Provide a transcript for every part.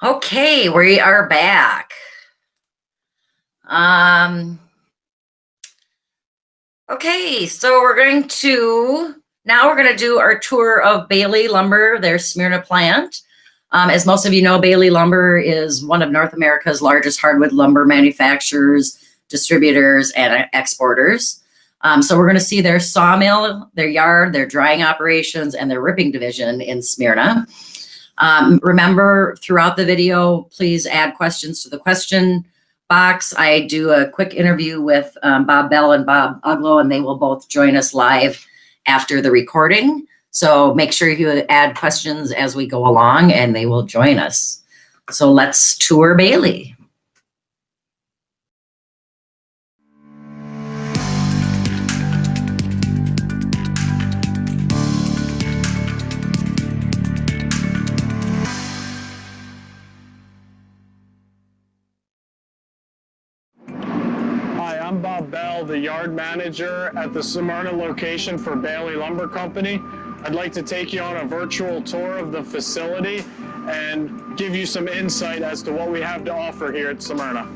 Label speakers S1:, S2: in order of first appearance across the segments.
S1: Okay, we are back. Okay, so we're going to do our tour of Ballie Lumber, their Smyrna plant. As most of you know, Ballie Lumber is one of North America's largest hardwood lumber manufacturers, distributors, and exporters. So we're going to see their sawmill, their yard, their drying operations, and their ripping division in Smyrna. Remember, throughout the video, please add questions to the question box. I do a quick interview with Bob Bell and Bob Uglow, and they will both join us live after the recording. So make sure you add questions as we go along, and they will join us. So let's tour Ballie.
S2: I'm Bob Bell, the yard manager at the Smyrna location for Ballie Lumber Company. I'd like to take you on a virtual tour of the facility and give you some insight as to what we have to offer here at Smyrna.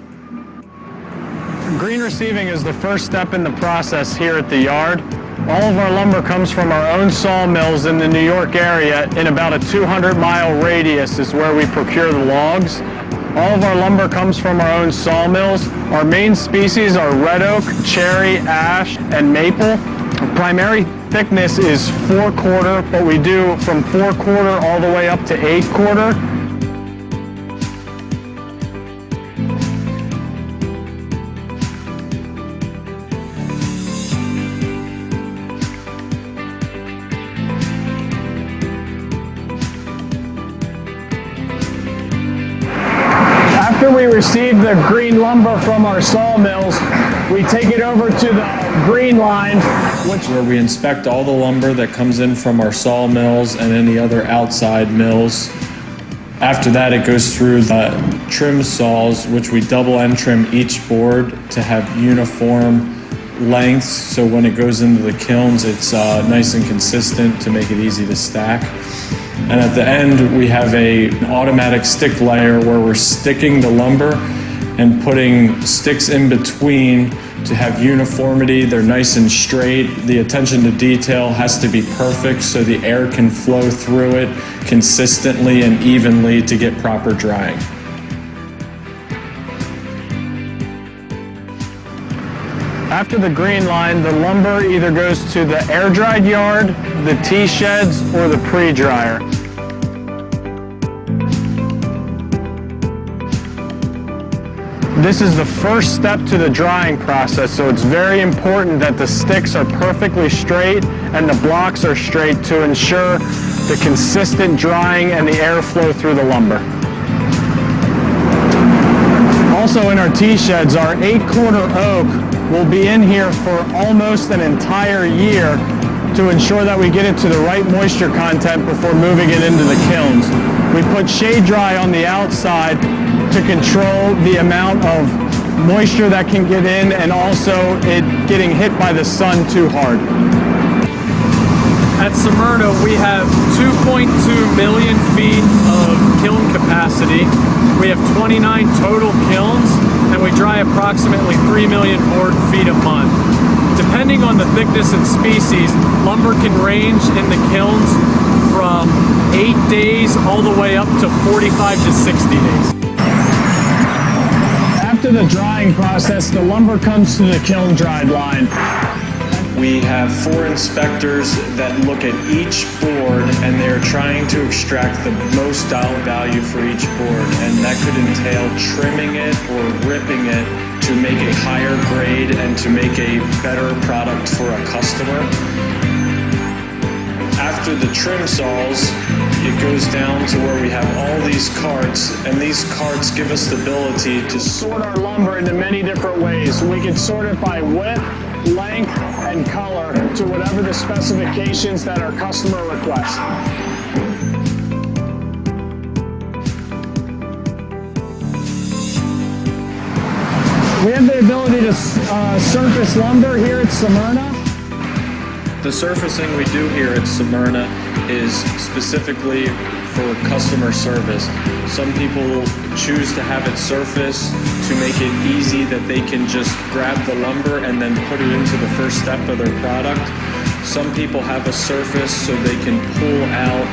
S2: Green receiving is the first step in the process here at the yard. All of our lumber comes from our own sawmills in the New York area. In about a 200-mile radius is where we procure the logs. All of our lumber comes from our own sawmills. Our main species are red oak, cherry, ash, and maple. Our primary thickness is 4/4, but we do from 4/4 all the way up to 8/4. After we receive the green lumber from our sawmills, we take it over to the green line, where
S3: we inspect all the lumber that comes in from our sawmills and any other outside mills. After that, it goes through the trim saws, which we double end trim each board to have uniform lengths, so when it goes into the kilns, it's nice and consistent to make it easy to stack. And at the end, we have an automatic stick layer where we're sticking the lumber and putting sticks in between to have uniformity. They're nice and straight. The attention to detail has to be perfect so the air can flow through it consistently and evenly to get proper drying.
S2: After the green line, the lumber either goes to the air-dried yard, the T-sheds, or the pre-dryer. This is the first step to the drying process, so it's very important that the sticks are perfectly straight and the blocks are straight to ensure the consistent drying and the airflow through the lumber. Also in our T-sheds, our 8/4 oak will be in here for almost an entire year to ensure that we get it to the right moisture content before moving it into the kilns. We put shade dry on the outside to control the amount of moisture that can get in and also it getting hit by the sun too hard.
S4: At Samira, we have 2.2 million feet of kiln capacity. We have 29 total kilns, and we dry approximately 3 million board feet a month. Depending on the thickness and species, lumber can range in the kilns from 8 days all the way up to 45 to 60 days.
S2: After the drying process, the lumber comes to the kiln dried line.
S3: We have 4 inspectors that look at each board and they're trying to extract the most dollar value for each board, and that could entail trimming it or ripping it to make a higher grade and to make a better product for a customer. After the trim saws, it goes down to where we have all these carts, and these carts give us the ability to
S2: sort our lumber into many different ways. We can sort it by width, length, and color to whatever the specifications that our customer requests. We have the ability to surface lumber here at Smyrna.
S3: The surfacing we do here at Smyrna is specifically for customer service. Some people choose to have it surfaced to make it easy that they can just grab the lumber and then put it into the first step of their product. Some people have a surface so they can pull out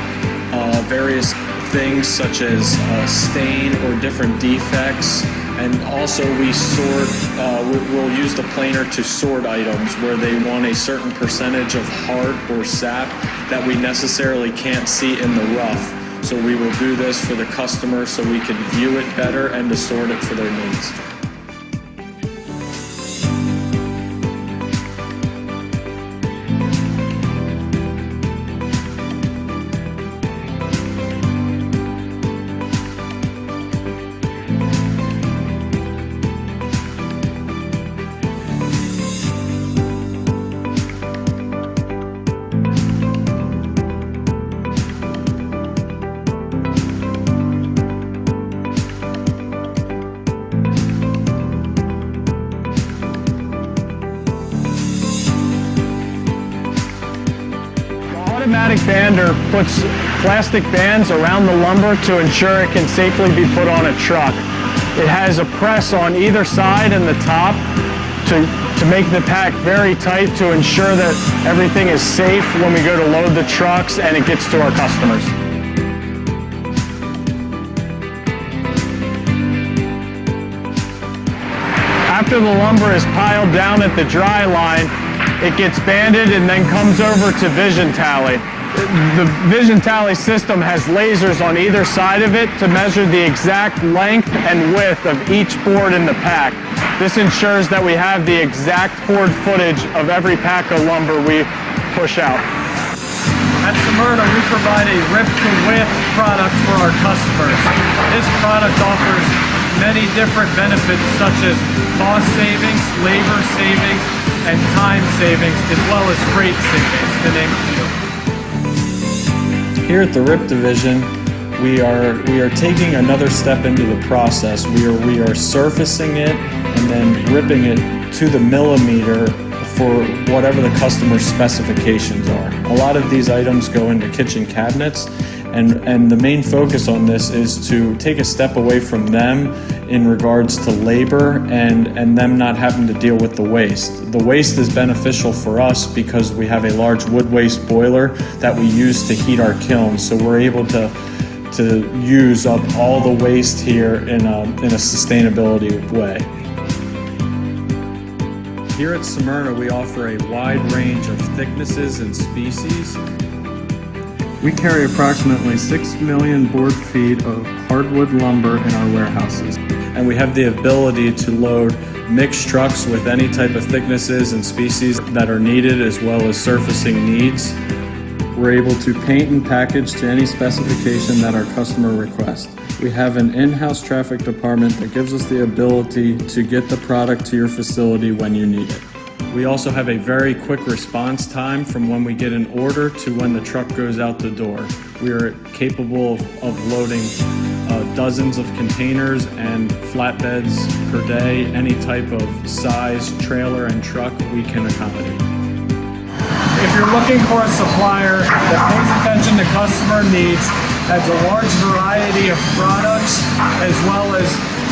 S3: various things such as stain or different defects. And also we sort, we'll use the planer to sort items where they want a certain percentage of heart or sap that we necessarily can't see in the rough. So we will do this for the customer so we can view it better and to sort it for their needs.
S2: Automatic bander puts plastic bands around the lumber to ensure it can safely be put on a truck. It has a press on either side and the top to make the pack very tight to ensure that everything is safe when we go to load the trucks and it gets to our customers. After the lumber is piled down at the dry line, it gets banded and then comes over to vision tally. The vision tally system has lasers on either side of it to measure the exact length and width of each board in the pack. This ensures that we have the exact board footage of every pack of lumber we push out.
S4: At Smyrna, we provide a rip-to-width product for our customers. This product offers many different benefits such as cost savings, labor savings, and time savings, as well as freight savings, to name a few.
S3: Here at the RIP division, we are taking another step into the process. We are surfacing it and then ripping it to the millimeter for whatever the customer's specifications are. A lot of these items go into kitchen cabinets, and the main focus on this is to take a step away from them in regards to labor and them not having to deal with the waste. The waste is beneficial for us because we have a large wood waste boiler that we use to heat our kilns, so we're able to use up all the waste here in a sustainability way. Here at Smyrna, we offer a wide range of thicknesses and species.
S5: We carry approximately 6 million board feet of hardwood lumber in our warehouses.
S3: And we have the ability to load mixed trucks with any type of thicknesses and species that are needed, as well as surfacing needs.
S5: We're able to paint and package to any specification that our customer requests. We have an in-house traffic department that gives us the ability to get the product to your facility when you need it.
S3: We also have a very quick response time from when we get an order to when the truck goes out the door. We are capable of loading dozens of containers and flatbeds per day. Any type of size, trailer and truck we can accommodate.
S4: If you're looking for a supplier that pays attention to customer needs, has a large variety of products, as well as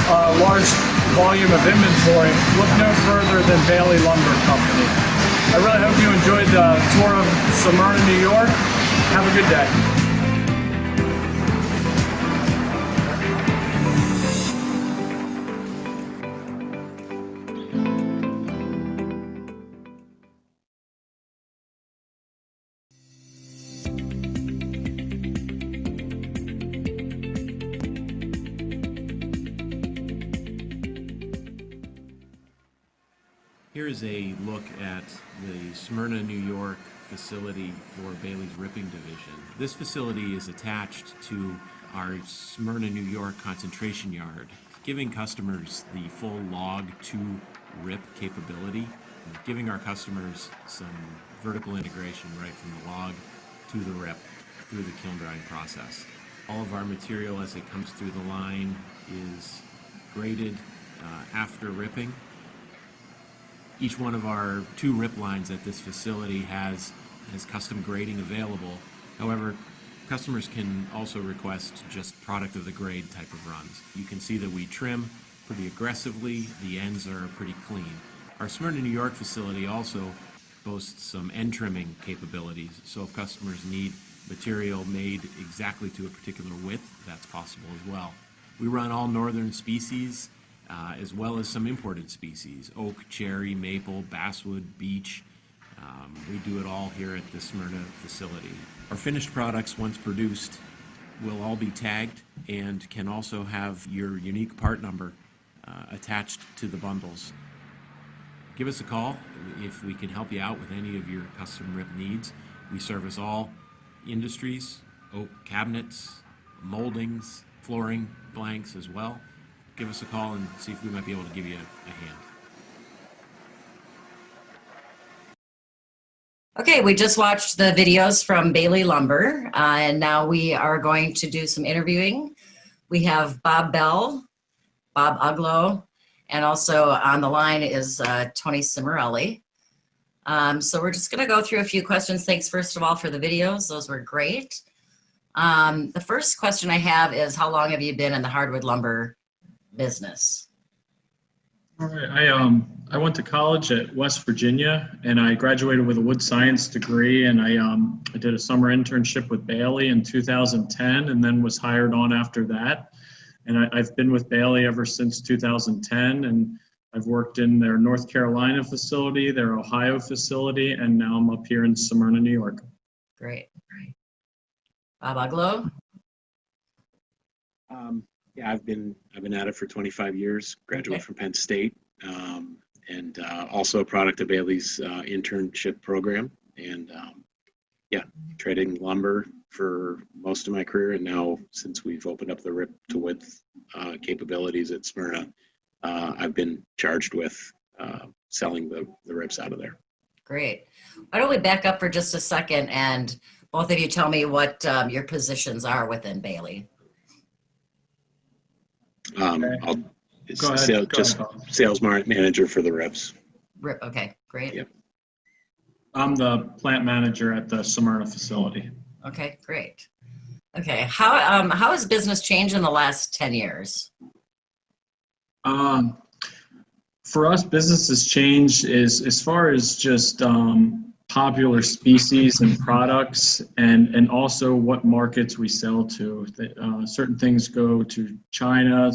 S4: a large volume of inventory, look no further than Ballie Lumber Company. I really hope you enjoyed the tour of Smyrna, New York. Have a good day.
S6: Here is a look at the Smyrna, New York facility for Ballie's Ripping Division. This facility is attached to our Smyrna, New York concentration yard, giving customers the full log to rip capability, and giving our customers some vertical integration right from the log to the rip through the kiln drying process. All of our material as it comes through the line is graded after ripping. Each one of our 2 rip lines at this facility has custom grading available. However, Customers can also request just product of the grade type of runs. You can see that we trim pretty aggressively. The ends are pretty clean. Our Smyrna, New York facility also boasts some end trimming capabilities. So if customers need material made exactly to a particular width, that's possible as well. We run all northern species as well as some imported species: oak, cherry, maple, basswood, beech. We do it all here at the Smyrna facility. Our finished products, once produced, will all be tagged and can also have your unique part number attached to the bundles. Give us a call if we can help you out with any of your custom rip needs. We service all industries: oak cabinets, moldings, flooring, blanks as well. Give us a call and see if we might be able to give you a hand.
S1: Okay, we just watched the videos from Ballie Lumber, and now we are going to do some interviewing. We have Bob Uglow, and also on the line is Tony Cimarelli. So we're just gonna go through a few questions. Thanks, first of all, for the videos. Those were great. The first question I have is, how long have you been in the hardwood lumber business?
S5: All right, I went to college at West Virginia, and I graduated with a wood science degree, and I did a summer internship with Ballie in 2010, and then was hired on after that. And I've been with Ballie ever since 2010, and I've worked in their North Carolina facility, their Ohio facility, and now I'm up here in Smyrna, New York.
S1: Great. Bob Uglow?
S6: Yeah, I've been at it for 25 years. Graduated from Penn State, and also a product of Ballie's internship program. And yeah, trading lumber for most of my career, and now since we've opened up the rip to width capabilities at Smyrna, I've been charged with selling the rips out of there.
S1: Great. Why don't we back up for just a second, and both of you tell me what your positions are within Ballie.
S5: Go ahead.
S6: Sales manager for the rips.
S1: Okay, great.
S6: Yep.
S5: I'm the plant manager at the Smyrna facility.
S1: Okay, great. Okay, how has business changed in the last 10 years?
S5: For us, business has changed as far as just popular species and products, and also what markets we sell to. Certain things go to China.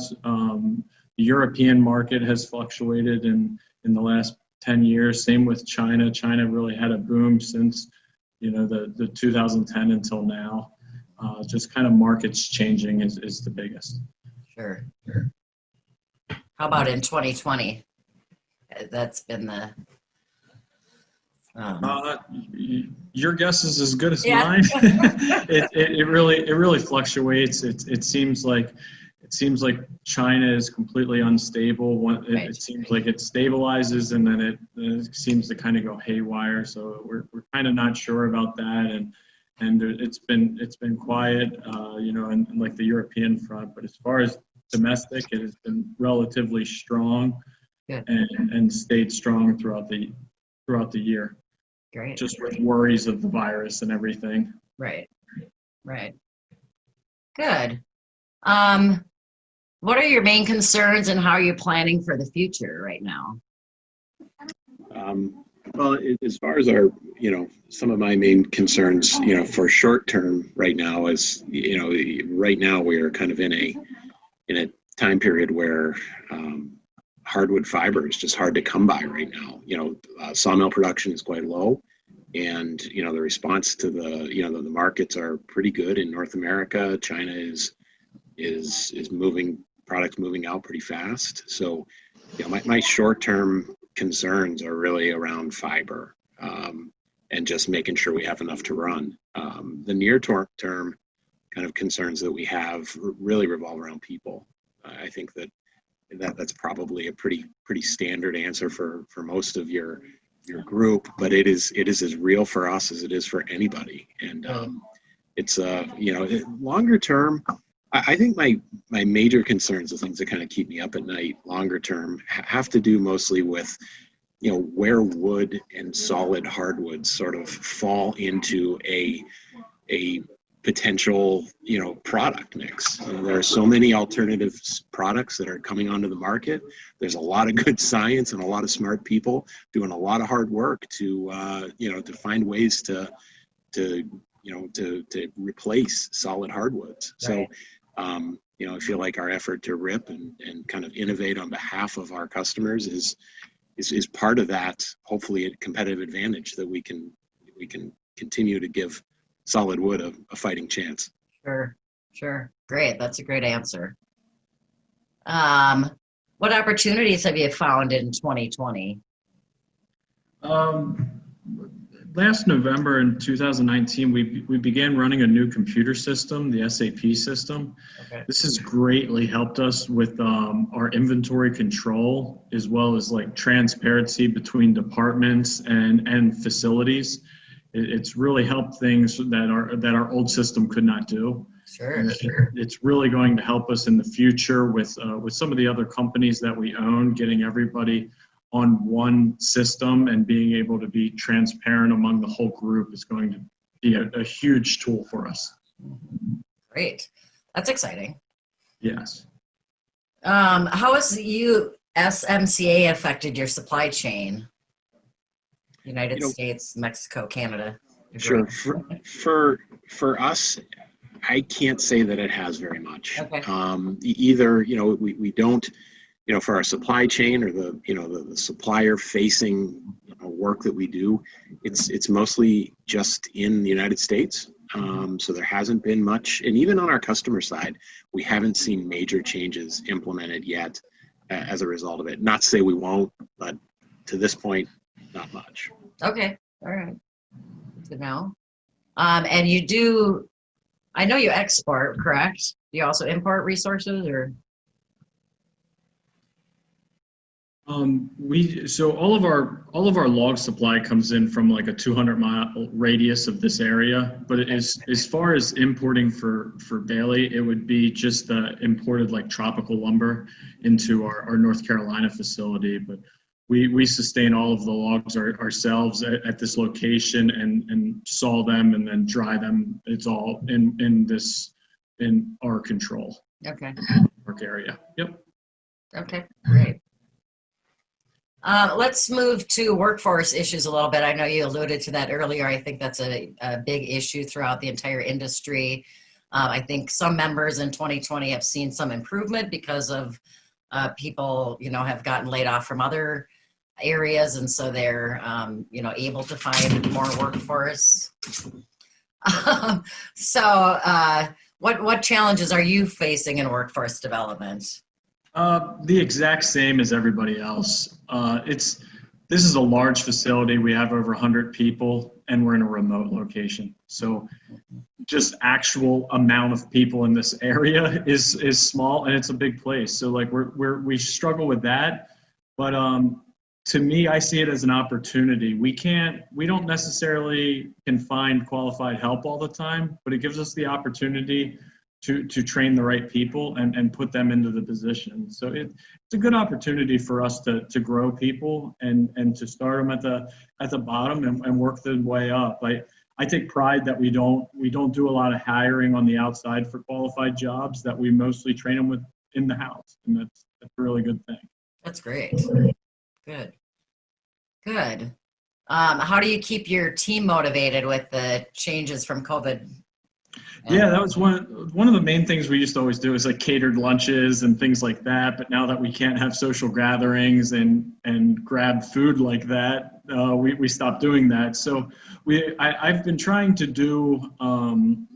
S5: The European market has fluctuated in the last 10 years. Same with China. China really had a boom since, the 2010 until now. Just kind of markets changing is the biggest.
S1: Sure. How about in 2020? That's been the...
S5: Your guess is as good as mine. It really fluctuates. It seems like China is completely unstable. It seems like it stabilizes, and then it seems to kind of go haywire. So we're kind of not sure about that, and it's been quiet, and like the European front. But as far as domestic, it has been relatively strong.
S1: Good.
S5: and stayed strong throughout the year.
S1: Great.
S5: Just with worries of the virus and everything.
S1: Right. Good. What are your main concerns, and how are you planning for the future right now?
S6: Well, as far as our, some of my main concerns, for short term right now is, right now we are kind of in a time period where hardwood fiber is just hard to come by right now. Sawmill production is quite low, and the response to the markets are pretty good in North America. China is moving products moving out pretty fast. So, my short term concerns are really around fiber, and just making sure we have enough to run. The near term kind of concerns that we have really revolve around people. I think that's probably a pretty standard answer for most of your group, but it is as real for us as it is for anybody. And it's longer term, I think my major concerns, the things that kind of keep me up at night longer term, have to do mostly with where wood and solid hardwoods sort of fall into a
S7: potential, product mix. There are so many alternative products that are coming onto the market. There's a lot of good science and a lot of smart people doing a lot of hard work to find ways to replace solid hardwoods.
S1: Right.
S7: So, I feel like our effort to rip and kind of innovate on behalf of our customers is part of that, hopefully a competitive advantage that we can continue to give solid wood a fighting chance.
S1: Sure. Great. That's a great answer. What opportunities have you found in 2020?
S5: Last November in 2019, we began running a new computer system, the SAP system.
S1: Okay.
S5: This has greatly helped us with our inventory control, as well as like transparency between departments and facilities. It's really helped things that our old system could not do.
S1: Sure.
S5: It's really going to help us in the future with some of the other companies that we own, getting everybody on one system and being able to be transparent among the whole group is going to be a huge tool for us.
S1: Great. That's exciting.
S5: Yes.
S1: How has the SMCA affected your supply chain? United States, Mexico, Canada.
S7: Sure. For us, I can't say that it has very much.
S1: Okay.
S7: Either, we don't, for our supply chain or the supplier facing work that we do, it's mostly just in the United States. So there hasn't been much, and even on our customer side, we haven't seen major changes implemented yet as a result of it. Not to say we won't, but to this point, not much.
S1: Okay. All right. Good to know. And I know you export, correct? Do you also import resources or?
S5: So all of our log supply comes in from like a 200-mile radius of this area. But as far as importing for Ballie, it would be just imported like tropical lumber into our North Carolina facility. But we sustain all of the logs ourselves at this location and saw them and then dry them. It's all in our control.
S1: Okay.
S5: Work area. Yep.
S1: Okay. Great. Let's move to workforce issues a little bit. I know you alluded to that earlier. I think that's a big issue throughout the entire industry. I think some members in 2020 have seen some improvement because of people, have gotten laid off from other areas, and so they're, able to find more workforce. What challenges are you facing in workforce development?
S5: The exact same as everybody else. This is a large facility. We have over 100 people, and we're in a remote location. So just actual amount of people in this area is small, and it's a big place. So like we struggle with that, but to me, I see it as an opportunity. We don't necessarily can find qualified help all the time, but it gives us the opportunity to train the right people and put them into the position. So it's a good opportunity for us to grow people and to start them at the bottom and work their way up. I take pride that we don't do a lot of hiring on the outside for qualified jobs, that we mostly train them with in the house, and that's a really good thing.
S1: That's great. Good. How do you keep your team motivated with the changes from COVID?
S5: Yeah, that was one of the main things we used to always do is like catered lunches and things like that. But now that we can't have social gatherings and grab food like that, we stopped doing that. So I've been trying to do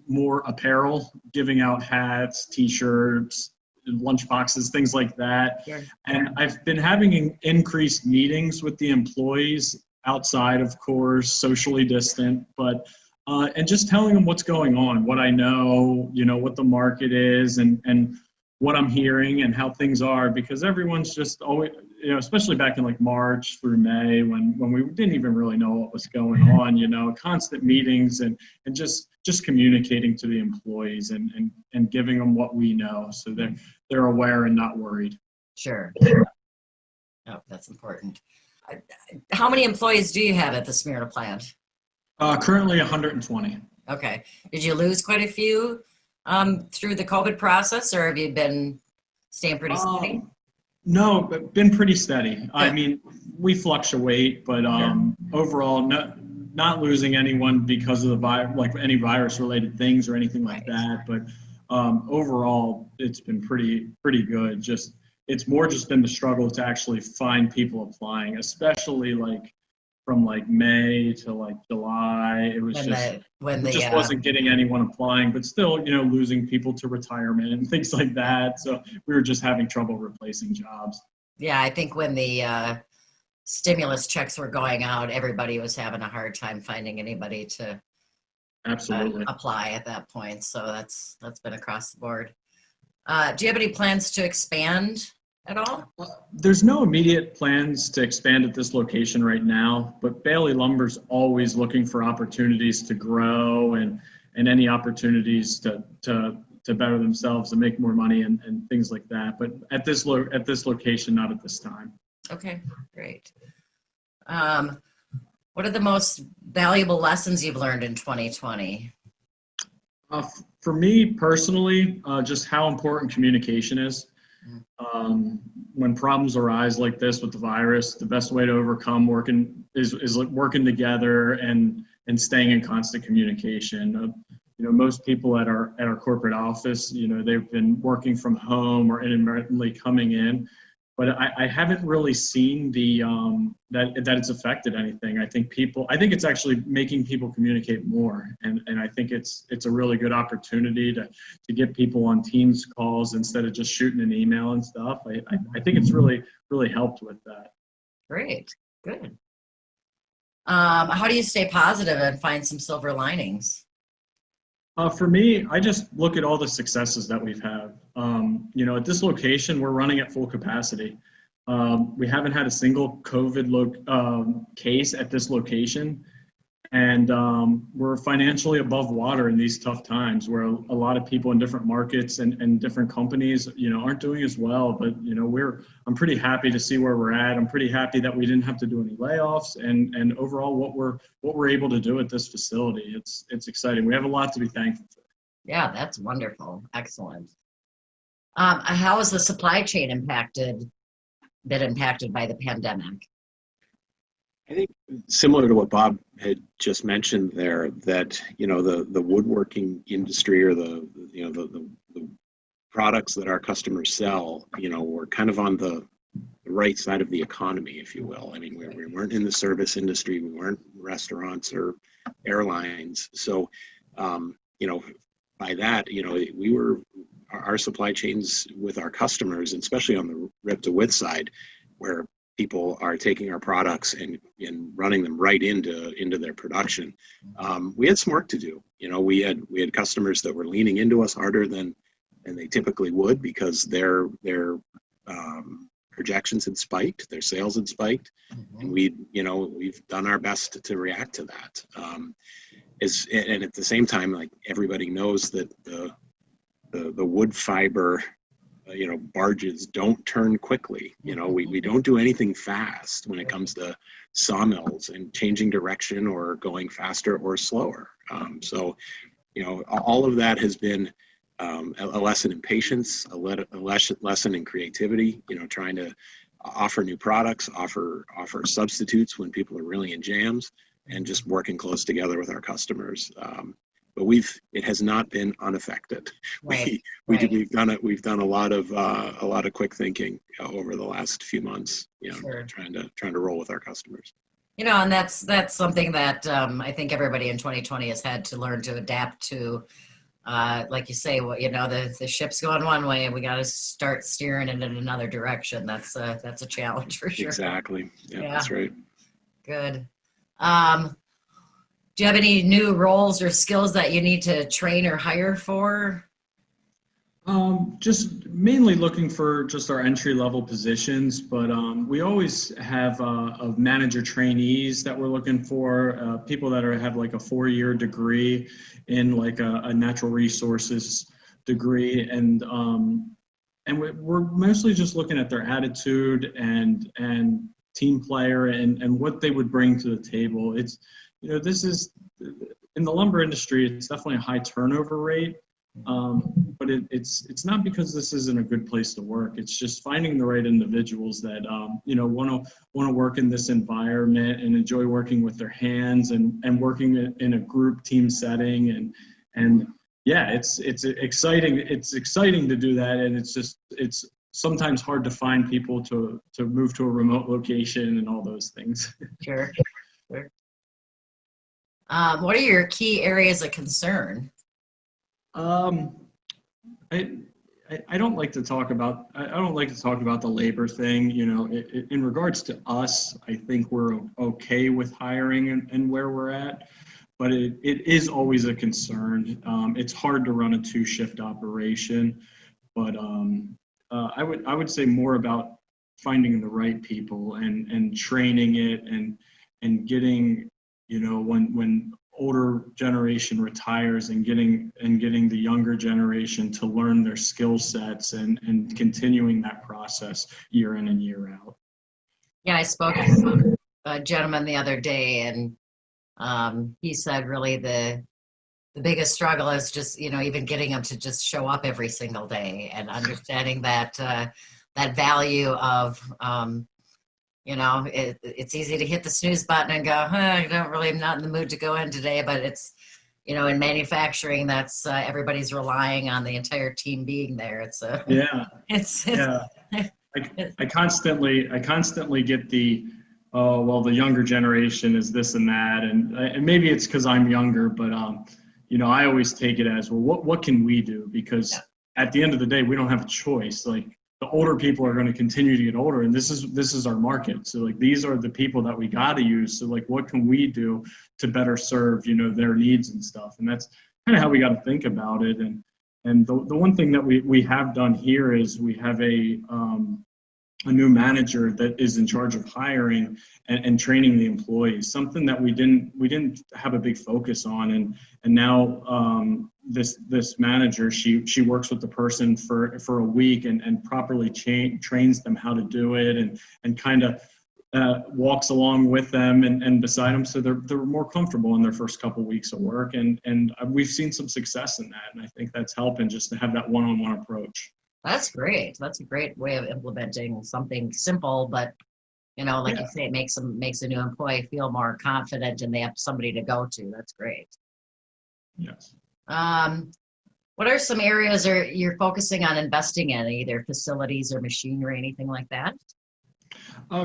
S5: more apparel, giving out hats, T-shirts, lunch boxes, things like that.
S1: Yeah.
S5: And I've been having increased meetings with the employees outside, of course, socially distant, but and just telling them what's going on, what I know, what the market is and what I'm hearing and how things are, because everyone's just always, especially back in like March through May when we didn't even really know what was going on, constant meetings and just communicating to the employees and giving them what we know so they're aware and not worried.
S1: Sure. Oh, that's important. How many employees do you have at the Smyrna plant?
S5: Currently 120.
S1: Okay. Did you lose quite a few through the COVID process, or have you been staying pretty steady?
S3: No, but been pretty steady. I
S1: Good.
S3: mean, we fluctuate, but overall, not losing anyone because of the like any virus-related things or anything like that. But overall, it's been pretty good. Just it's more just been the struggle to actually find people applying, especially like from like May to like July. It was just wasn't getting anyone applying, but still, losing people to retirement and things like that. So we were just having trouble replacing jobs.
S1: Yeah, I think when the stimulus checks were going out, everybody was having a hard time finding anybody to
S3: Absolutely
S1: apply at that point. So that's been across the board. Do you have any plans to expand at all?
S3: There's no immediate plans to expand at this location right now, but Ballie Lumber's always looking for opportunities to grow and any opportunities to better themselves and make more money and things like that. But at this location, not at this time.
S1: Okay, great. What are the most valuable lessons you've learned in 2020?
S3: For me personally, just how important communication is. When problems arise like this with the virus, the best way to overcome is working together and staying in constant communication. Most people at our corporate office, they've been working from home or inadvertently coming in, but I haven't really seen that it's affected anything. I think it's actually making people communicate more, and I think it's a really good opportunity to get people on Teams calls instead of just shooting an email and stuff. I think it's really helped with that.
S1: Great, good. How do you stay positive and find some silver linings?
S3: For me, I just look at all the successes that we've had. At this location, we're running at full capacity. We haven't had a single COVID case at this location, and we're financially above water in these tough times where a lot of people in different markets and different companies, aren't doing as well. But I'm pretty happy to see where we're at. I'm pretty happy that we didn't have to do any layoffs, and overall what we're able to do at this facility. It's exciting. We have a lot to be thankful for.
S1: Yeah, that's wonderful. Excellent. How has the supply chain been impacted by the pandemic?
S7: I think similar to what Bob had just mentioned there, that the woodworking industry or the products that our customers sell, we're kind of on the right side of the economy, if you will. I mean, we weren't in the service industry, we weren't restaurants or airlines. So, by that, our supply chains with our customers, and especially on the rip to width side, where people are taking our products and running them right into their production. We had some work to do. We had customers that were leaning into us harder than they typically would because their projections had spiked, their sales had spiked, and we've done our best to react to that. And at the same time, like everybody knows that the wood fiber barges don't turn quickly. We don't do anything fast when it comes to sawmills and changing direction or going faster or slower. So all of that has been a lesson in patience, a lesson in creativity, trying to offer new products, offer substitutes when people are really in jams, and just working close together with our customers. But it has not been unaffected.
S1: Right.
S7: We've done a lot of quick thinking over the last few months,
S1: Sure.
S7: trying to roll with our customers.
S1: And that's something that I think everybody in 2020 has had to learn to adapt to. Like you say, the ship's going one way and we got to start steering it in another direction. That's a challenge for sure.
S7: Exactly. Yeah, that's right.
S1: Good. Do you have any new roles or skills that you need to train or hire for?
S3: Just mainly looking for just our entry-level positions, but we always have of manager trainees that we're looking for, people that have like a 4-year degree in like a natural resources degree, and we're mostly just looking at their attitude and team player and what they would bring to the table. It's this is
S5: in the lumber industry, it's definitely a high turnover rate. But it's not because this isn't a good place to work. It's just finding the right individuals that want to work in this environment and enjoy working with their hands and working in a group team setting and yeah, it's exciting. It's exciting to do that, and it's sometimes hard to find people to move to a remote location and all those things.
S1: Sure. What are your key areas of concern?
S5: I don't like to talk about the labor thing. In regards to us, I think we're okay with hiring and where we're at, but it is always a concern. It's hard to run a 2-shift operation, but I would say more about finding the right people and training it and getting, when older generation retires and getting the younger generation to learn their skill sets and continuing that process year in and year out.
S1: Yeah, I spoke to a gentleman the other day, and he said really the biggest struggle is just, even getting them to just show up every single day and understanding that that value of it's easy to hit the snooze button and go, I'm not in the mood to go in today. But it's, in manufacturing, that's everybody's relying on the entire team being there.
S5: I constantly get the, the younger generation is this and that. And maybe it's because I'm younger, but, I always take it as, well, what can we do? Because at the end of the day, we don't have a choice. Like, the older people are going to continue to get older, and this is our market. So like, these are the people that we got to use. So like, what can we do to better serve, their needs and stuff? And that's kind of how we got to think about it. And the one thing that we have done here is we have a new manager that is in charge of hiring and training the employees, something that we didn't have a big focus on. And now this manager, she works with the person for a week and properly trains them how to do it and kind of walks along with them and beside them, so they're more comfortable in their first couple of weeks of work. And we've seen some success in that, and I think that's helping, just to have that one-on-one approach.
S1: That's great. That's a great way of implementing something simple, but like you say, it makes a new employee feel more confident and they have somebody to go to. That's great.
S5: Yes.
S1: What are some areas you're focusing on investing in, either facilities or machinery, anything like that?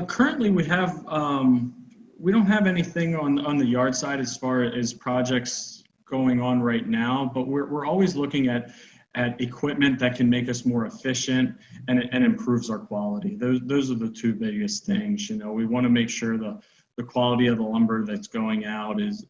S5: Currently, we don't have anything on the yard side as far as projects going on right now, but we're always looking at equipment that can make us more efficient and improves our quality. Those are the two biggest things. We want to make sure the quality of the lumber that's going out is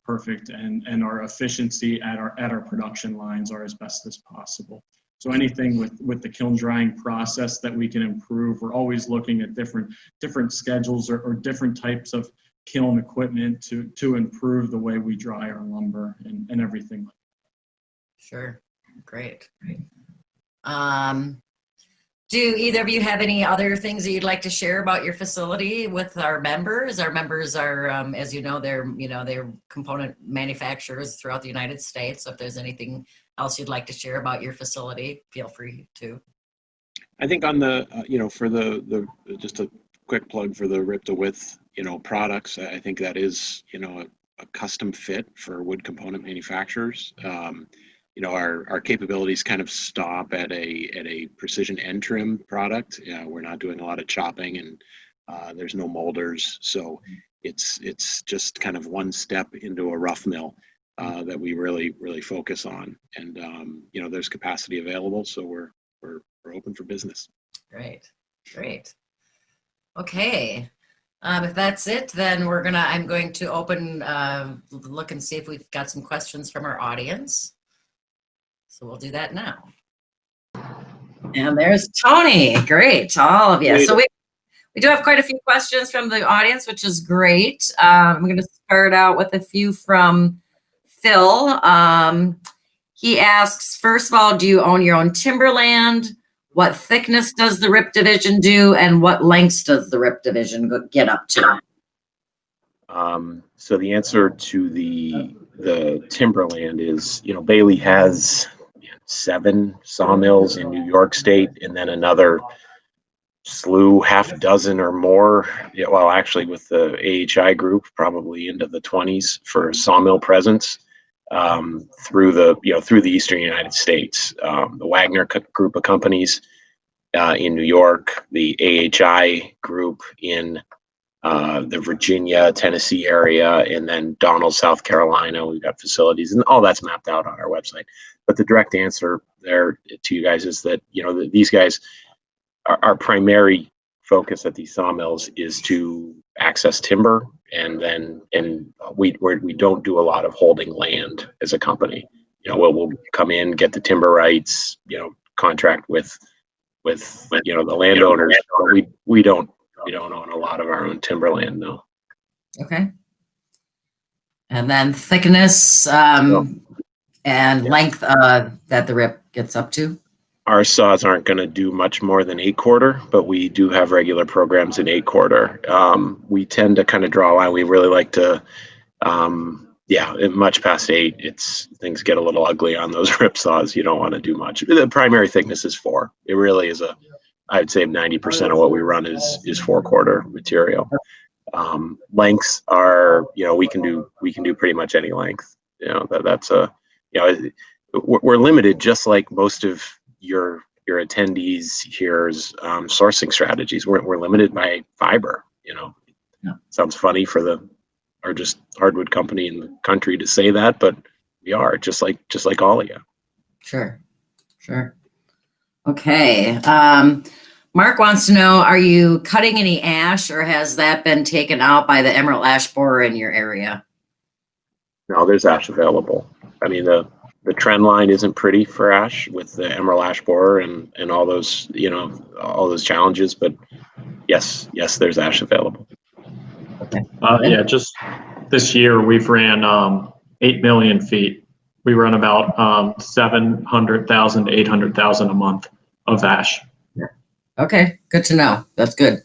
S5: perfect, and our efficiency at our production lines are as best as possible. So anything with the kiln drying process that we can improve, we're always looking at different schedules or different types of kiln equipment to improve the way we dry our lumber and everything like that.
S1: Sure. Great. Do either of you have any other things that you'd like to share about your facility with our members? Our members are, as you know, they're component manufacturers throughout the United States. So if there's anything else you'd like to share about your facility, feel free to.
S7: I think on the, for the just a quick plug for the Rip to Width, products, I think that is, a custom fit for wood component manufacturers. Our capabilities kind of stop at a precision end trim product. We're not doing a lot of chopping, and there's no molders, so it's just kind of one step into a rough mill that we really focus on. And there's capacity available, so we're open for business.
S1: Great. Okay. If that's it, then I'm going to open look and see if we've got some questions from our audience. So we'll do that now. And there's Tony. Great, all of you. So we do have quite a few questions from the audience, which is great. I'm going to start out with a few from Phil. He asks, first of all, do you own your own timberland? What thickness does the RIP division do, and what lengths does the RIP division get up to?
S7: So the answer to the the Timberland is, Ballie has 7 sawmills in New York State, and then another slew, half a dozen or more. Yeah, well, actually, with the AHI group, probably into the 20s for sawmill presence through the eastern United States. The Wagner group of companies in New York, the AHI group in the Virginia, Tennessee area, and then Donald, South Carolina. We've got facilities, and all that's mapped out on our website. But the direct answer there to you guys is that these guys, our primary focus at these sawmills is to access timber, and we don't do a lot of holding land as a company. We'll come in, get the timber rights, contract with the landowners, but we don't own a lot of our own timberland, though.
S1: Okay. And then thickness and length that the rip gets up to?
S7: Our saws aren't going to do much more than 8/4, but we do have regular programs in 8/4. We tend to kind of draw a line. We really like to, much past 8, things get a little ugly on those rip saws. You don't want to do much. The primary thickness is 4. It really is I'd say 90% of what we run is 4/4 material. Lengths are, we can do pretty much any length. We're limited, just like most of your attendees here's sourcing strategies. We're limited by fiber. Sounds funny for the largest hardwood company in the country to say that, but we are just like all of you.
S1: Sure. Okay. Mark wants to know, are you cutting any ash, or has that been taken out by the emerald ash borer in your area?
S7: No, there's ash available. I mean, the trend line isn't pretty for ash with the emerald ash borer and all those, all those challenges, but yes, there's ash available.
S1: Okay.
S3: Just this year we've ran 8 million feet. We run about 700,000 to 800,000 a month of ash.
S1: Okay, good to know. That's good.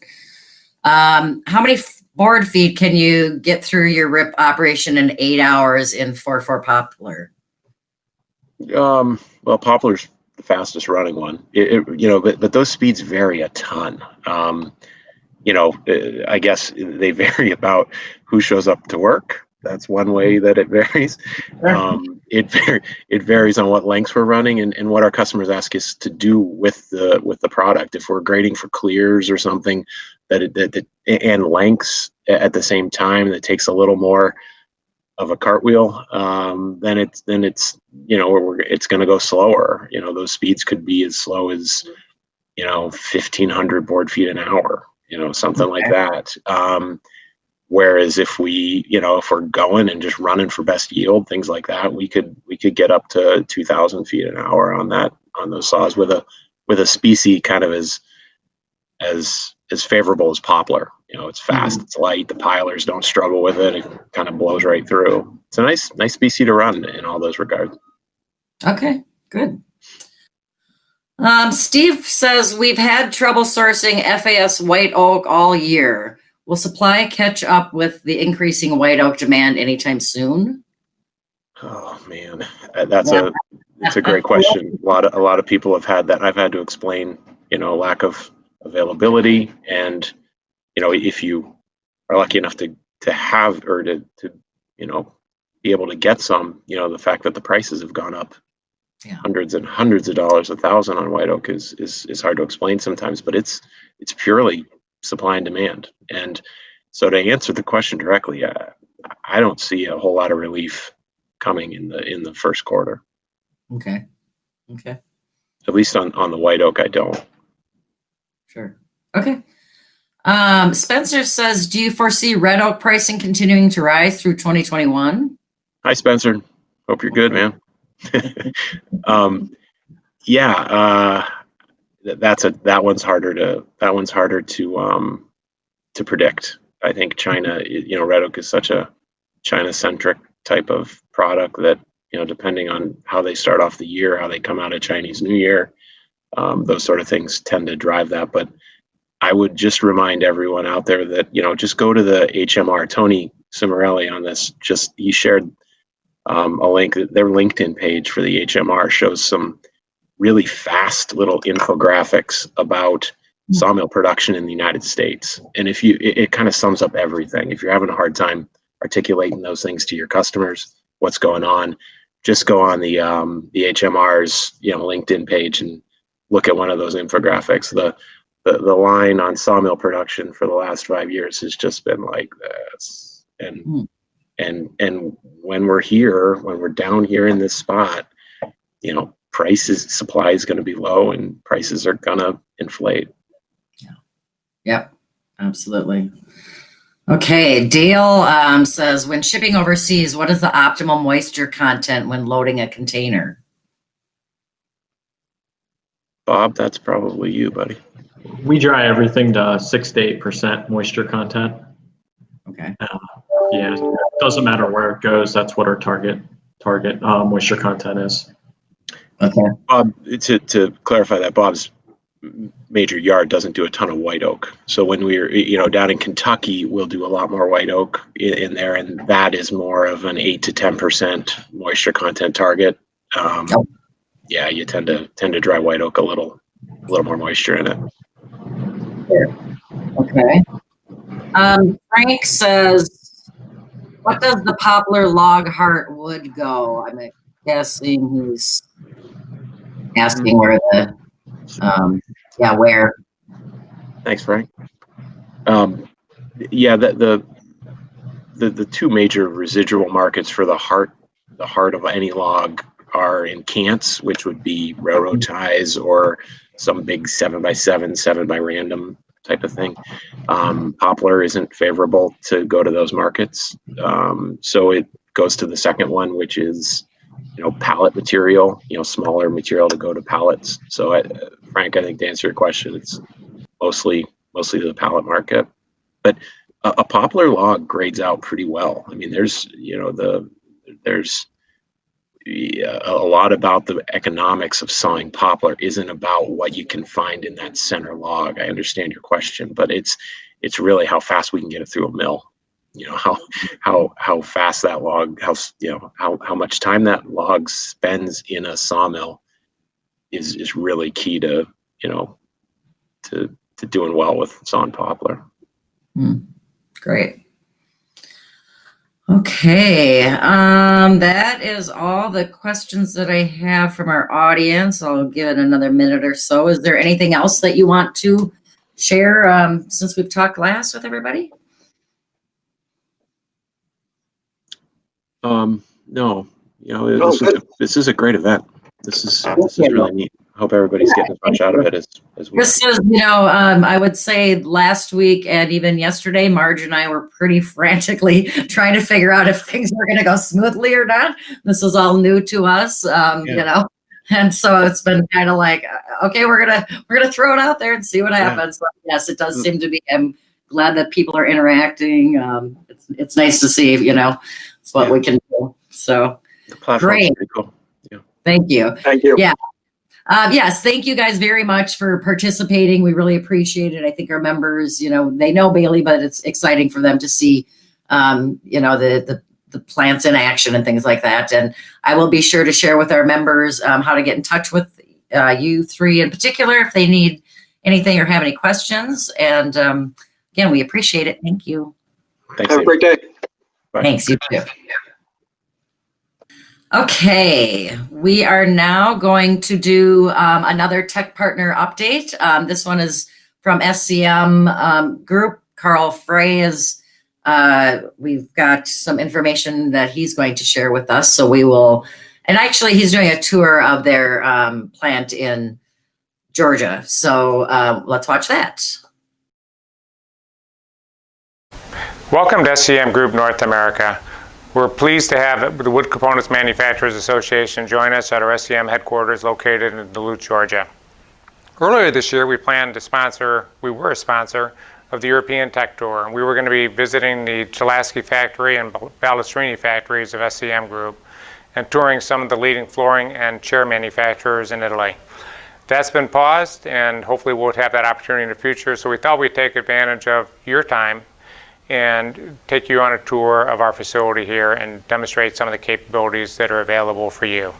S1: How many board feet can you get through your rip operation in 8 hours in 4/4 poplar?
S7: Well, poplar's the fastest running one. But those speeds vary a ton. I guess they vary about who shows up to work. That's one way that it varies. It varies on what lengths we're running and what our customers ask us to do with the product. If we're grading for clears or something and lengths at the same time, that takes a little more of a cartwheel, then it's it's going to go slower. Those speeds could be as slow as 1,500 board feet an hour. Something like that. Whereas if we're going and just running for best yield, things like that, we could get up to 2,000 feet an hour on those saws with a species kind of as favorable as poplar. It's fast, it's light, the pilers don't struggle with it. It kind of blows right through. It's a nice species to run in all those regards.
S1: Okay, good. Steve says, we've had trouble sourcing FAS white oak all year. Will supply catch up with the increasing white oak demand anytime soon?
S7: Oh man, that's a great question. A lot of people have had that. I've had to explain, lack of availability, and if you are lucky enough to have or to be able to get some, the fact that the prices have gone up hundreds and hundreds of dollars, $1,000 on white oak is hard to explain sometimes, but it's purely supply and demand. And so to answer the question directly, I don't see a whole lot of relief coming in the first quarter.
S1: Okay.
S7: At least on the white oak, I don't.
S1: Sure. Okay. Spencer says, do you foresee red oak pricing continuing to rise through 2021?
S7: Hi, Spencer. Hope you're good, man. That one's harder to predict. I think China, red oak is such a China-centric type of product that, depending on how they start off the year, how they come out of Chinese New Year, those sort of things tend to drive that. But I would just remind everyone out there that, just go to the HMR. Tony Cimarelli on this, he shared a link. Their LinkedIn page for the HMR shows some really fast little infographics about sawmill production in the United States. And it kind of sums up everything. If you're having a hard time articulating those things to your customers, what's going on, just go on the HMR's LinkedIn page and look at one of those infographics. The line on sawmill production for the last 5 years has just been like this. And when we're down here in this spot, supply is going to be low and prices are going to inflate.
S1: Yep, absolutely. Okay, Dale says, when shipping overseas, what is the optimal moisture content when loading a container?
S7: Bob, that's probably you, buddy.
S3: We dry everything to 6 to 8% moisture content.
S1: Okay.
S3: Yeah, it doesn't matter where it goes. That's what our target moisture content is.
S1: Okay.
S7: Bob, to clarify that, Bob's major yard doesn't do a ton of white oak. So when we're down in Kentucky, we'll do a lot more white oak in there, and that is more of an 8 to 10% moisture content target. Yeah, you tend to dry white oak a little more moisture in it.
S1: Sure. Okay. Frank says, what does the poplar log heartwood go? I'm guessing he's asking where the where.
S7: Thanks, Frank. Yeah, the two major residual markets for the heart of any log are in cants, which would be railroad ties or some big 7x7, 7 by random type of thing. Poplar isn't favorable to go to those markets. So it goes to the second one, which is, pallet material, smaller material to go to pallets. So Frank, I think to answer your question, it's mostly the pallet market, but a poplar log grades out pretty well. I mean, there's a lot about the economics of sawing poplar isn't about what you can find in that center log. I understand your question, but it's really how fast we can get it through a mill. How fast that log, how much time that log spends in a sawmill is really key to doing well with sawing poplar.
S1: Great. Okay, that is all the questions that I have from our audience. I'll give it another minute or so. Is there anything else that you want to share since we've talked last with everybody?
S7: No, this is a great event. This is really neat. I hope everybody's getting as much out of it as we are.
S1: This is, I would say last week and even yesterday, Marge and I were pretty frantically trying to figure out if things were going to go smoothly or not. This is all new to us, and so it's been kind of like, okay, we're gonna throw it out there and see what happens. But yes, it does seem to be. I'm glad that people are interacting. It's nice to see. It's what we can do. So
S7: the platform's
S1: great.
S7: Pretty cool. Yeah.
S1: Thank you.
S7: Thank you.
S1: Yeah. Yes, thank you guys very much for participating. We really appreciate it. I think our members, they know Ballie, but it's exciting for them to see, the plants in action and things like that. And I will be sure to share with our members how to get in touch with you three in particular if they need anything or have any questions. And again, we appreciate it. Thank you.
S7: Thanks.
S8: Have a great day.
S7: Bye.
S1: Thanks, you too. Okay, we are now going to do another tech partner update. This one is from SCM Group. Karl Frey is, we've got some information that he's going to share with us. So we will, and actually he's doing a tour of their plant in Georgia. So let's watch that.
S9: Welcome to SCM Group North America. We're pleased to have the Wood Components Manufacturers Association join us at our SCM headquarters located in Duluth, Georgia. Earlier this year, we were a sponsor of the European Tech Tour, and we were going to be visiting the Celaski factory and Balestrini factories of SCM Group and touring some of the leading flooring and chair manufacturers in Italy. That's been paused, and hopefully we'll have that opportunity in the future, so we thought we'd take advantage of your time and take you on a tour of our facility here and demonstrate some of the capabilities that are available for you.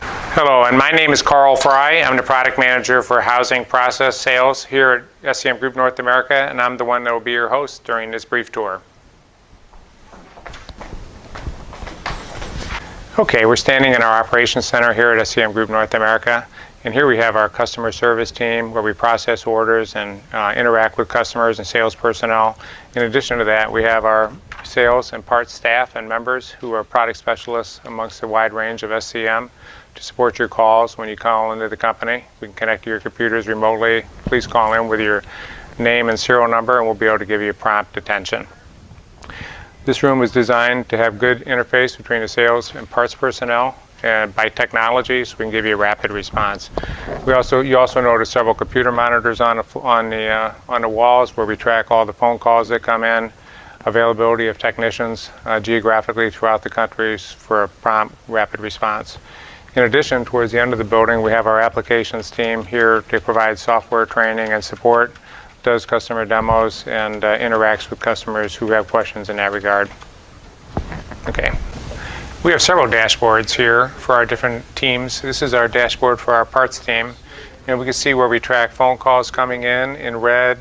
S9: Hello, and my name is Karl Frey. I'm the product manager for housing process sales here at SCM Group North America, and I'm the one that will be your host during this brief tour. Okay, we're standing in our operations center here at SCM Group North America, and here we have our customer service team where we process orders and interact with customers and sales personnel. In addition to that, we have our sales and parts staff and members who are product specialists amongst a wide range of SCM to support your calls when you call into the company. We can connect to your computers remotely. Please call in with your name and serial number and we'll be able to give you prompt attention. This room is designed to have good interface between the sales and parts personnel and by technology, so we can give you a rapid response. You also notice several computer monitors on the walls where we track all the phone calls that come in, availability of technicians geographically throughout the country for a prompt, rapid response. In addition, towards the end of the building, we have our applications team here to provide software training and support, does customer demos, and interacts with customers who have questions in that regard. Okay. We have several dashboards here for our different teams. This is our dashboard for our parts team. And we can see where we track phone calls coming in red,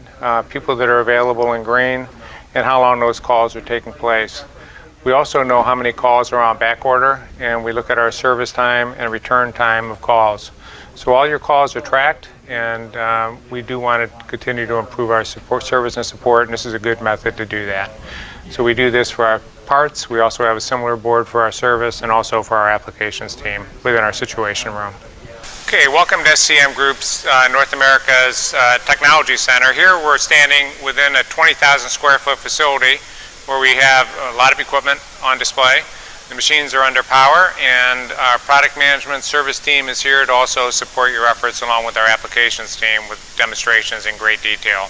S9: people that are available in green, and how long those calls are taking place. We also know how many calls are on back order, and we look at our service time and return time of calls. So all your calls are tracked, and we do want to continue to improve our service and support, and this is a good method to do that. So we do this for our parts. We also have a similar board for our service and also for our applications team within our situation room. Okay, welcome to SCM Group's North America's Technology Center. Here we're standing within a 20,000 square foot facility where we have a lot of equipment on display. The machines are under power, and our product management service team is here to also support your efforts along with our applications team with demonstrations in great detail.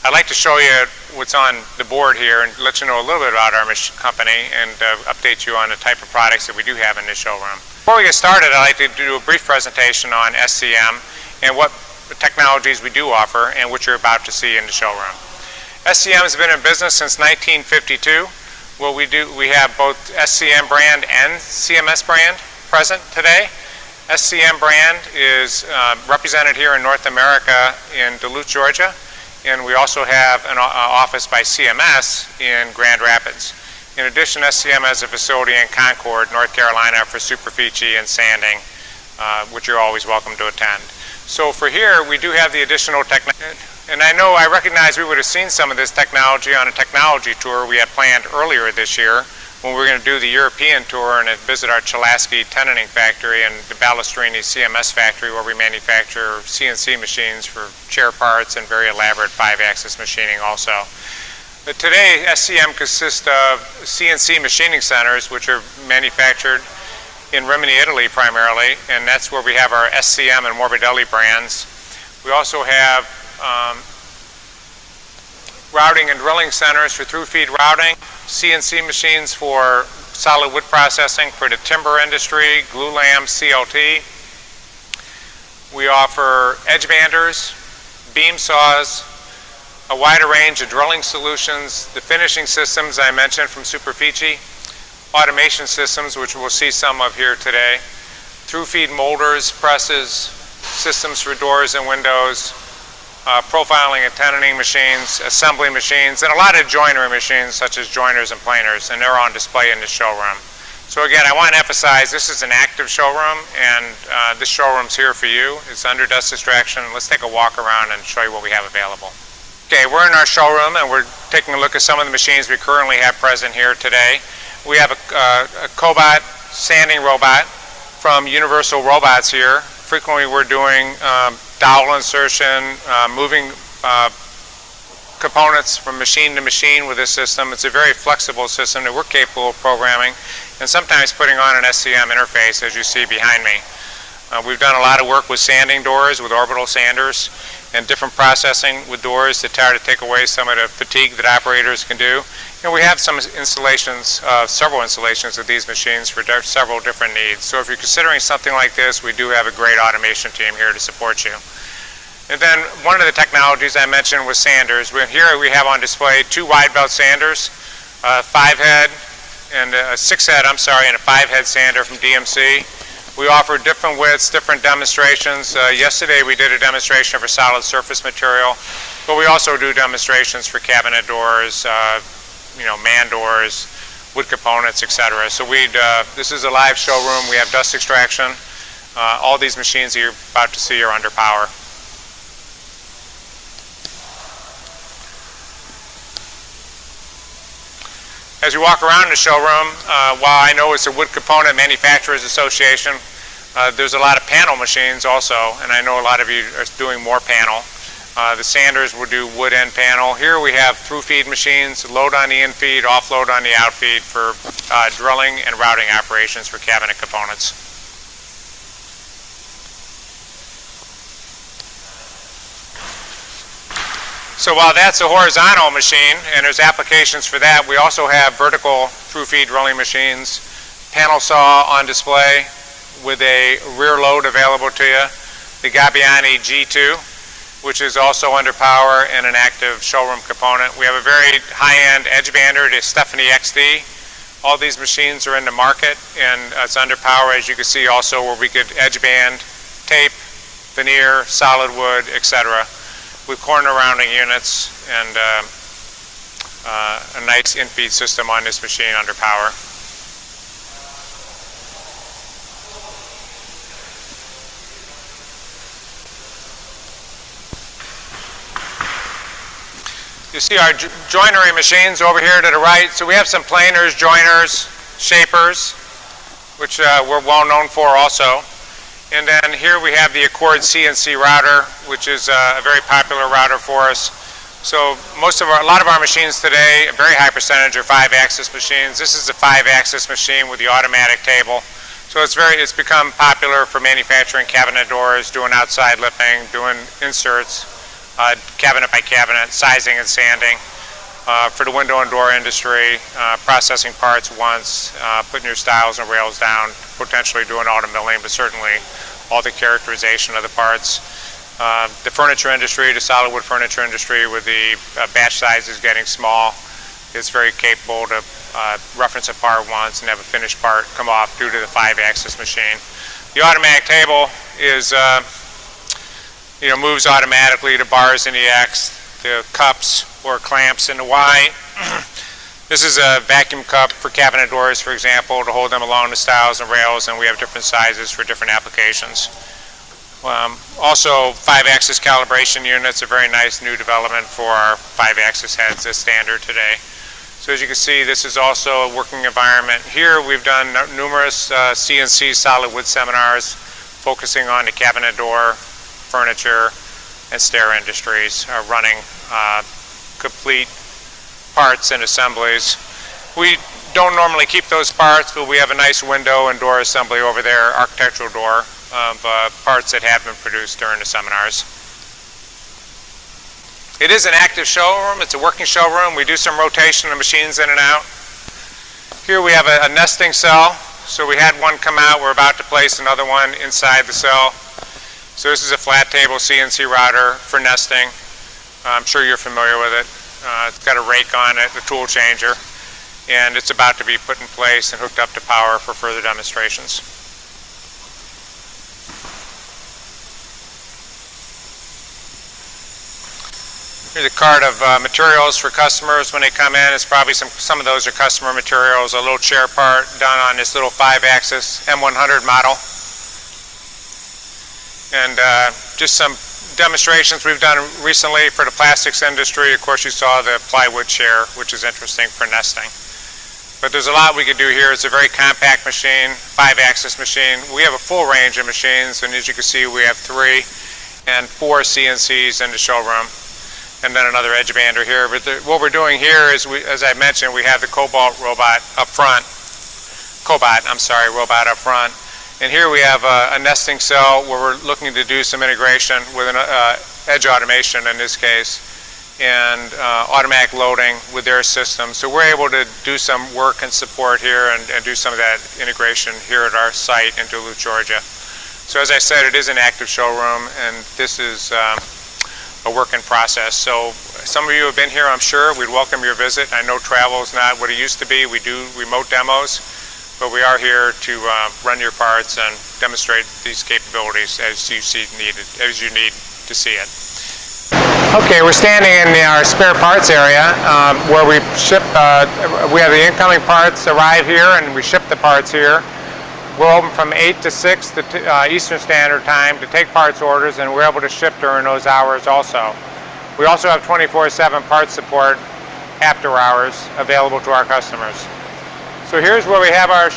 S9: I'd like to show you what's on the board here and let you know a little bit about our company and update you on the type of products that we do have in this showroom. Before we get started, I'd like to do a brief presentation on SCM and what technologies we do offer and what you're about to see in the showroom. SCM has been in business since 1952. What we do, we have both SCM brand and CMS brand present today. SCM brand is represented here in North America in Duluth, Georgia, and we also have an office by CMS in Grand Rapids. In addition, SCM has a facility in Concord, North Carolina for superficie and sanding, which you're always welcome to attend. So for here, we do have the additional technology. And I recognize we would have seen some of this technology on a technology tour we had planned earlier this year when we were going to do the European tour and visit our Chelaski tenanting factory and the Ballestrini CMS factory where we manufacture CNC machines for chair parts and very elaborate 5-axis machining also. But today, SCM consists of CNC machining centers which are manufactured in Rimini, Italy primarily, and that's where we have our SCM and Morbidelli brands. We also have routing and drilling centers for through-feed routing, CNC machines for solid wood processing for the timber industry, glue lam, CLT. We offer edge banders, beam saws, a wider range of drilling solutions, the finishing systems I mentioned from Superficie, automation systems, which we'll see some of here today, through-feed molders, presses, systems for doors and windows, profiling and tenanting machines, assembly machines, and a lot of joinery machines such as joiners and planers, and they're on display in the showroom. So again, I want to emphasize this is an active showroom, and this showroom's here for you. It's under dust extraction. Let's take a walk around and show you what we have available. Okay, we're in our showroom and we're taking a look at some of the machines we currently have present here today. We have a cobot sanding robot from Universal Robots here. Frequently we're doing dowel insertion, moving components from machine to machine with this system. It's a very flexible system that we're capable of programming and sometimes putting on an SCM interface, as you see behind me. We've done a lot of work with sanding doors, with orbital sanders, and different processing with doors to try to take away some of the fatigue that operators can do. And we have some installations, several installations of these machines for several different needs. So if you're considering something like this, we do have a great automation team here to support you. And then one of the technologies I mentioned was sanders. Here we have on display 2 wide belt sanders, a 5-head and a 6-head, I'm sorry, and a 5-head sander from DMC. We offer different widths, different demonstrations. Yesterday we did a demonstration for solid surface material, but we also do demonstrations for cabinet doors, man doors, wood components, etc. So this is a live showroom. We have dust extraction. All these machines that you're about to see are under power. As you walk around the showroom, while I know it's a Wood Component Manufacturers Association, there's a lot of panel machines also, and I know a lot of you are doing more panel. The sanders will do wood end panel. Here we have through feed machines, load on the in feed, offload on the out feed for drilling and routing operations for cabinet components. So while that's a horizontal machine, and there's applications for that, we also have vertical through feed drilling machines, panel saw on display with a rear load available to you, the Gabbiani G2, which is also under power and an active showroom component. We have a very high-end edge bander, the Stephanie XD. All these machines are in the market, and it's under power, as you can see also, where we could edge band, tape, veneer, solid wood, etc. with corner rounding units and a nice in-feed system on this machine under power. You see our joinery machines over here to the right. So we have some planers, joiners, shapers, which we're well known for also. And then here we have the Accord Cnc Router, which is a very popular router for us. So a lot of our machines today, a very high percentage are 5-axis machines. This is a 5-axis machine with the automatic table. So it's become popular for manufacturing cabinet doors, doing outside lipping, doing inserts, cabinet by cabinet, sizing and sanding. For the window and door industry, processing parts once, putting your stiles and rails down, potentially doing auto milling, but certainly all the characterization of the parts. The furniture industry, the solid wood furniture industry, with the batch sizes getting small, is very capable to reference a part once and have a finished part come off due to the 5-axis machine. The automatic table is, moves automatically to bars in the X, the cups or clamps in the Y. This is a vacuum cup for cabinet doors, for example, to hold them along the stiles and rails, and we have different sizes for different applications. Also, 5-axis calibration units, a very nice new development for our 5-axis heads as standard today. So as you can see, this is also a working environment. Here we've done numerous CNC solid wood seminars focusing on the cabinet door, furniture, and stair industries, running complete parts and assemblies. We don't normally keep those parts, but we have a nice window and door assembly over there, architectural door, of parts that have been produced during the seminars. It is an active showroom. It's a working showroom. We do some rotation of machines in and out. Here we have a nesting cell. So we had one come out. We're about to place another one inside the cell. So this is a flat table CNC router for nesting. I'm sure you're familiar with it. It's got a rake on it, a tool changer, and it's about to be put in place and hooked up to power for further demonstrations. Here's a cart of materials for customers when they come in. It's probably some of those are customer materials. A little chair part done on this little 5-axis M100 model. And just some demonstrations we've done recently for the plastics industry. Of course, you saw the plywood chair, which is interesting for nesting. But there's a lot we could do here. It's a very compact machine, 5-axis machine. We have a full range of machines, and as you can see, we have 3 and 4 CNCs in the showroom, and then another edge bander here. But what we're doing here is, as I mentioned, we have the Cobalt robot up front. Robot up front. And here we have a nesting cell where we're looking to do some integration with an edge automation in this case, and automatic loading with their system. So we're able to do some work and support here and do some of that integration here at our site in Duluth, Georgia. So as I said, it is an active showroom, and this is a work in process. So some of you have been here, I'm sure. We'd welcome your visit. I know travel is not what it used to be. We do remote demos, but we are here to run your parts and demonstrate these capabilities as you need to see it. Okay, we're standing in our spare parts area where we ship. We have the incoming parts arrive here, and we ship the parts here. We're open from 8 to 6 Eastern Standard Time to take parts orders, and we're able to ship during those hours also. We also have 24/7 parts support after hours available to our customers. So here's where we have our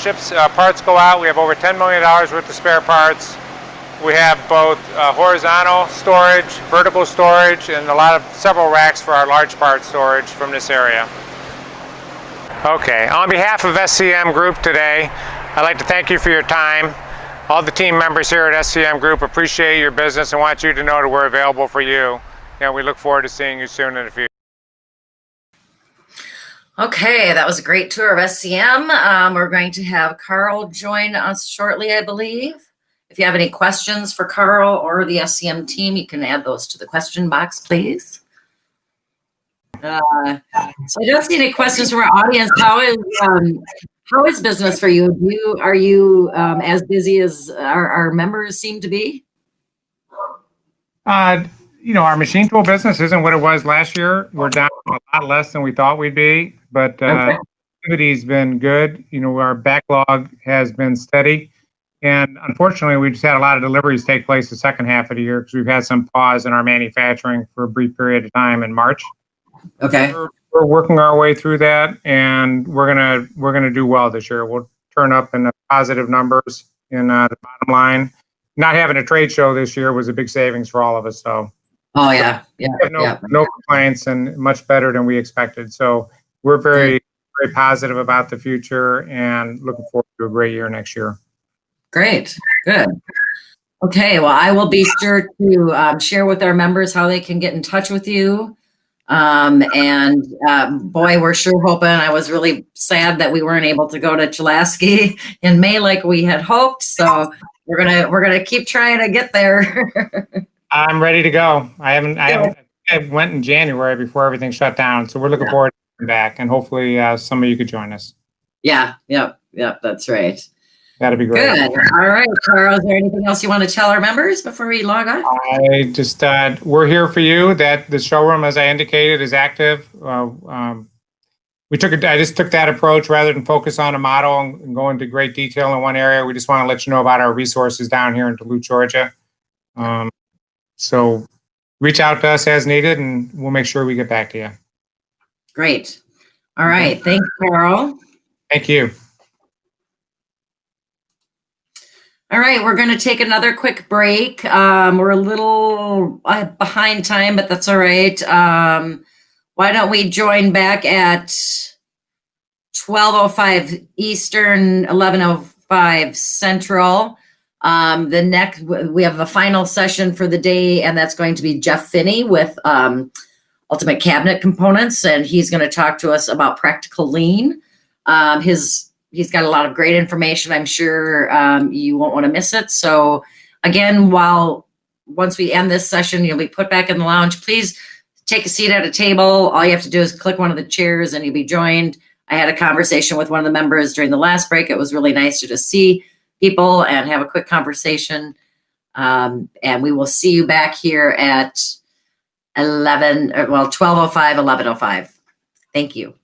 S9: parts go out. We have over $10 million worth of spare parts. We have both horizontal storage, vertical storage, and several racks for our large part storage from this area. Okay, on behalf of SCM Group today, I'd like to thank you for your time. All the team members here at SCM Group appreciate your business and want you to know that we're available for you. And we look forward to seeing you soon in the future.
S1: Okay, that was a great tour of SCM. We're going to have Karl join us shortly, I believe. If you have any questions for Karl or the SCM team, you can add those to the question box, please. So I don't see any questions from our audience. How is business for you? Are you as busy as our members seem to be?
S9: Our machine tool business isn't what it was last year. We're down a lot less than we thought we'd be, but activity's been good. Our backlog has been steady. And unfortunately, we just had a lot of deliveries take place the second half of the year because we've had some pause in our manufacturing for a brief period of time in March.
S1: Okay.
S9: We're working our way through that, and we're gonna do well this year. We'll turn up in the positive numbers in the bottom line. Not having a trade show this year was a big savings for all of us. So.
S1: Oh yeah,
S9: no complaints, and much better than we expected. So we're very positive about the future and looking forward to a great year next year.
S1: Great, good. Okay, well, I will be sure to share with our members how they can get in touch with you. Boy, we're sure hoping. I was really sad that we weren't able to go to Chulaski in May like we had hoped. So we're gonna keep trying to get there.
S9: I'm ready to go. I went in January before everything shut down, so we're looking forward to coming back, and hopefully some of you could join us.
S1: Yeah, yep, that's right.
S9: That'd be great.
S1: Good. All right, Karl, is there anything else you want to tell our members before we log off?
S9: We're here for you. That the showroom, as I indicated, is active. I just took that approach rather than focus on a model and go into great detail in one area. We just want to let you know about our resources down here in Duluth, Georgia. So reach out to us as needed, and we'll make sure we get back to you.
S1: Great. All right. Thanks, Karl.
S9: Thank you.
S1: All right, we're going to take another quick break. We're a little behind time, but that's all right. Why don't we join back at 12:05 Eastern, 11:05 Central. We have a final session for the day, and that's going to be Jeff Finney with Ultimate Cabinet Components, and he's going to talk to us about practical lean. He's got a lot of great information. I'm sure you won't want to miss it. So again, once we end this session, you'll be put back in the lounge. Please take a seat at a table. All you have to do is click one of the chairs and you'll be joined. I had a conversation with one of the members during the last break. It was really nice to just see people and have a quick conversation. And we will see you back here at 12:05, 11:05. Thank you.